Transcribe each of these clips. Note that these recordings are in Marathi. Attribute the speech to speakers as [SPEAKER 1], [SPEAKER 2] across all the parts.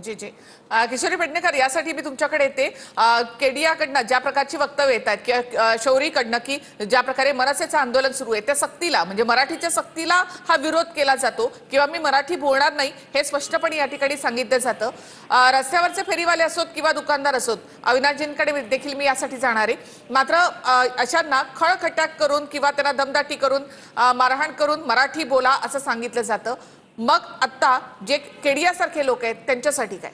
[SPEAKER 1] जी जी किशोरी पेडणेकर, यासाठी मी तुमच्याकडे येते। केडियाकडनं ज्या प्रकारची वक्तव्य येत आहेत किंवा शौरीकडनं की ज्या प्रकारे मनसेचं आंदोलन सुरू आहे त्या सक्तीला, म्हणजे मराठीच्या सक्तीला हा विरोध केला जातो किंवा मी मराठी बोलणार नाही हे स्पष्टपणे या ठिकाणी सांगितलं जातं। रस्त्यावरचे फेरीवाले असोत किंवा दुकानदार असोत, अविनाशजींकडे देखील मी यासाठी जाणार आहे। मात्र अशांना खळखटाक करून किंवा त्यांना दमदाटी करून मारहाण करून मराठी बोला असं सांगितलं जातं। मग आता जे केडियासारखे लोक आहेत त्यांच्यासाठी काय?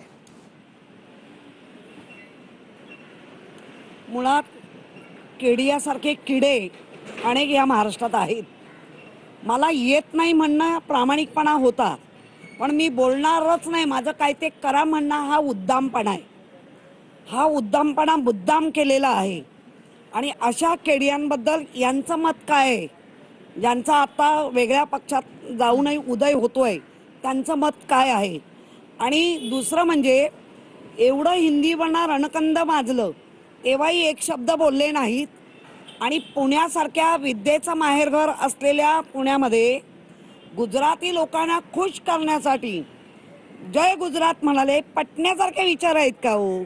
[SPEAKER 2] मुळात केडियासारखे किडे अनेक या महाराष्ट्रात आहेत। मला येत नाही म्हणणं प्रामाणिकपणा होता, पण मी बोलणारच नाही, माझं काय ते करा म्हणणं हा उद्दामपणा आहे। हा उद्दामपणा मुद्दाम केलेला आहे। आणि अशा केडियांबद्दल यांचं मत काय आहे, ज्यांचा आता वेगळ्या पक्षात जाऊनही उदय होतोय, त्यांचं मत काय आहे? आणि दुसरं म्हणजे एवढं हिंदीवरनं रणकंद माजलं तेव्हाही एक शब्द बोलले नाहीत। आणि पुण्यासारख्या विद्येचं माहेरघर असलेल्या पुण्यामध्ये गुजराती लोकांना खुश करण्यासाठी जय गुजरात म्हणाले, पटण्यासारखे विचार आहेत का हो?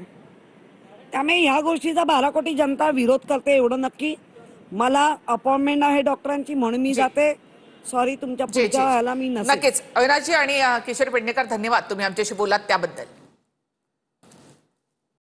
[SPEAKER 2] त्यामुळे ह्या गोष्टीचा 12 कोटी जनता विरोध करते एवढं नक्की। मला अपॉइंटमेंट आहे डॉक्टरांची म्हणून मी जाते। सॉरी, तुमच्या पुढच्या वेळेला मी नसेल।
[SPEAKER 1] नक्कीच अविनाशजी आणि किशोरी पेडणेकर, धन्यवाद तुम्ही आमच्याशी बोलात त्याबद्दल।